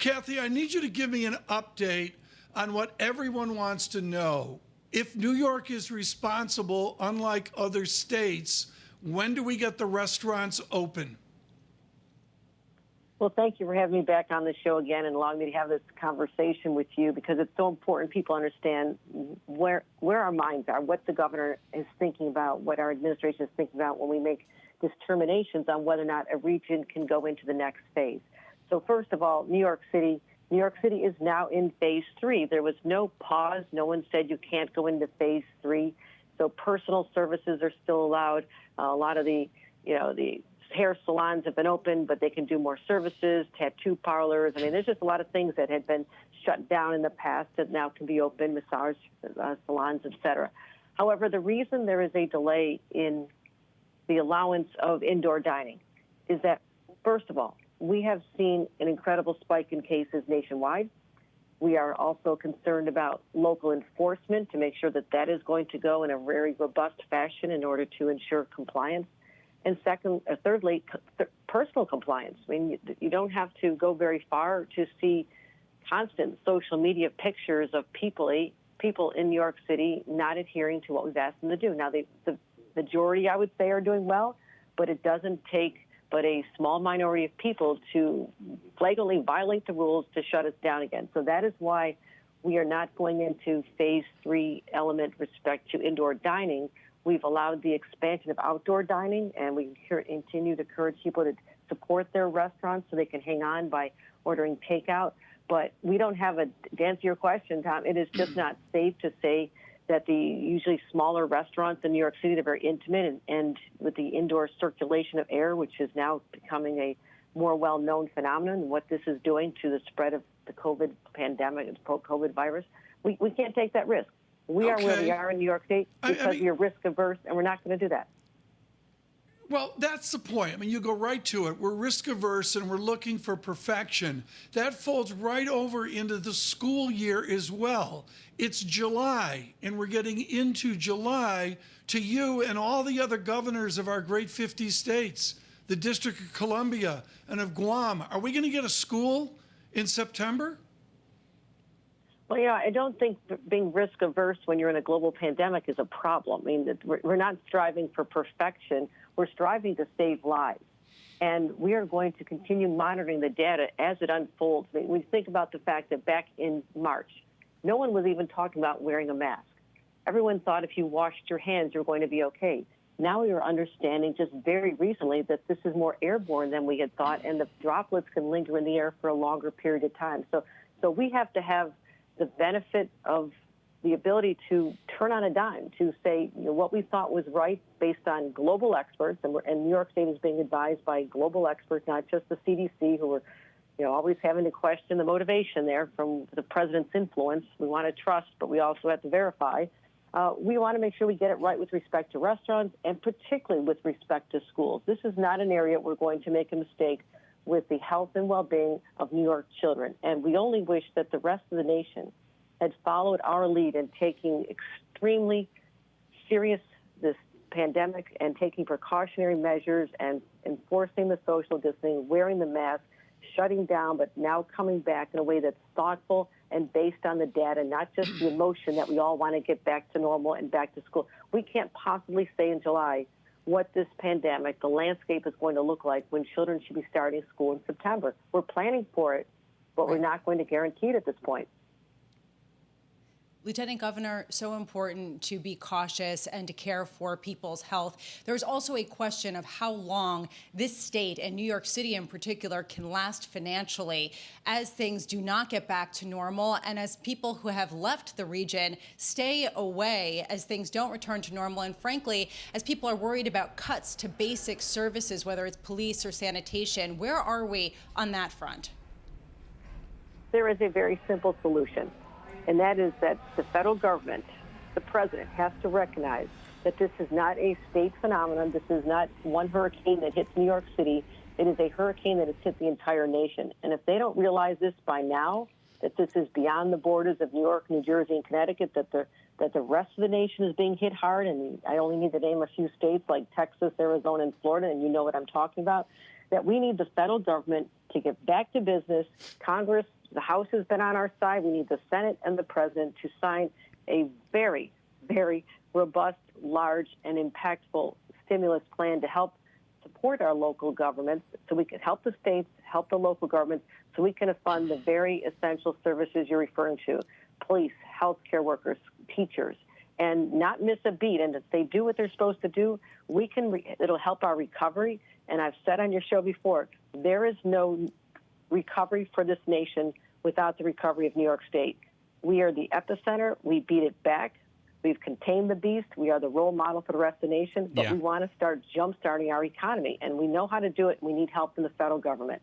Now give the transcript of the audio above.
Kathy, I need you to give me an update on what everyone wants to know. If New York is responsible, unlike other states, when do we get the restaurants open? Well, thank you for having me back on the show again and allowing me to have this conversation with you, because it's so important people understand where our minds are, what the governor is thinking about, what our administration is thinking about when we make determinations on whether or not a region can go into the next phase. So first of all, New York City is now in phase 3. There was no pause. No one said you can't go into phase 3. So personal services are still allowed. A lot of the hair salons have been open, but they can do more services, tattoo parlors. I mean, there's just a lot of things that had been shut down in the past that now can be open, massage salons, et cetera. However, the reason there is a delay in the allowance of indoor dining is that, first of all, we have seen an incredible spike in cases nationwide. We are also concerned about local enforcement to make sure that that is going to go in a very robust fashion in order to ensure compliance. And thirdly, personal compliance. I mean, you don't have to go very far to see constant social media pictures of people in New York City not adhering to what we've asked them to do. Now, the majority, I would say, are doing well, but it doesn't take but a small minority of people to flagrantly violate the rules to shut us down again. So that is why we are not going into phase 3 element respect to indoor dining. We've allowed the expansion of outdoor dining, and we continue to encourage people to support their restaurants so they can hang on by ordering takeout. But we don't have to answer your question, Tom, it is just not safe to say that the usually smaller restaurants in New York City, they're very intimate, and with the indoor circulation of air, which is now becoming a more well-known phenomenon, what this is doing to the spread of the COVID pandemic and COVID virus, we can't take that risk. We are where we are in New York State because we are risk averse, and we're not going to do that. Well, that's the point. I mean, you go right to it. We're risk averse and we're looking for perfection. That folds right over into the school year as well. It's July, and we're getting into July. To you and all the other governors of our great 50 states, the District of Columbia and of Guam, are we going to get a school in September? Well, I don't think being risk averse when you're in a global pandemic is a problem. I mean, we're not striving for perfection. We're striving to save lives. And we are going to continue monitoring the data as it unfolds. I mean, we think about the fact that back in March, no one was even talking about wearing a mask. Everyone thought if you washed your hands, you're going to be okay. Now we are understanding just very recently that this is more airborne than we had thought, and the droplets can linger in the air for a longer period of time. So we have to have the benefit of the ability to turn on a dime, to say what we thought was right based on global experts, and New York State is being advised by global experts, not just the CDC, who are always having to question the motivation there from the president's influence. We want to trust, but we also have to verify. We want to make sure we get it right with respect to restaurants and particularly with respect to schools. This is not an area we're going to make a mistake with the health and well-being of New York children. And we only wish that the rest of the nation had followed our lead in taking extremely serious this pandemic and taking precautionary measures and enforcing the social distancing, wearing the mask, shutting down, but now coming back in a way that's thoughtful and based on the data, not just the emotion that we all want to get back to normal and back to school. We can't possibly say in July what this pandemic, the landscape is going to look like when children should be starting school in September. We're planning for it, but we're not going to guarantee it at this point. Lieutenant Governor, so important to be cautious and to care for people's health. There's also a question of how long this state, and New York City in particular, can last financially as things do not get back to normal and as people who have left the region stay away as things don't return to normal. And frankly, as people are worried about cuts to basic services, whether it's police or sanitation, where are we on that front? There is a very simple solution. And that is that the federal government, the president, has to recognize that this is not a state phenomenon. This is not one hurricane that hits New York City. It is a hurricane that has hit the entire nation. And if they don't realize this by now, that this is beyond the borders of New York, New Jersey, and Connecticut, that the rest of the nation is being hit hard, and I only need to name a few states like Texas, Arizona, and Florida, and you know what I'm talking about, that we need the federal government to get back to business. Congress, the House has been on our side. We need the Senate and the President to sign a very, very robust, large, and impactful stimulus plan to help support our local governments so we can help the states, help the local governments, so we can fund the very essential services you're referring to, police, healthcare workers, teachers, and not miss a beat. And if they do what they're supposed to do, it'll help our recovery. And I've said on your show before, there is no recovery for this nation without the recovery of New York State. We are the epicenter. We beat it back. We've contained the beast. We are the role model for the rest of the nation. But we want to start jump-starting our economy. And we know how to do it. We need help from the federal government.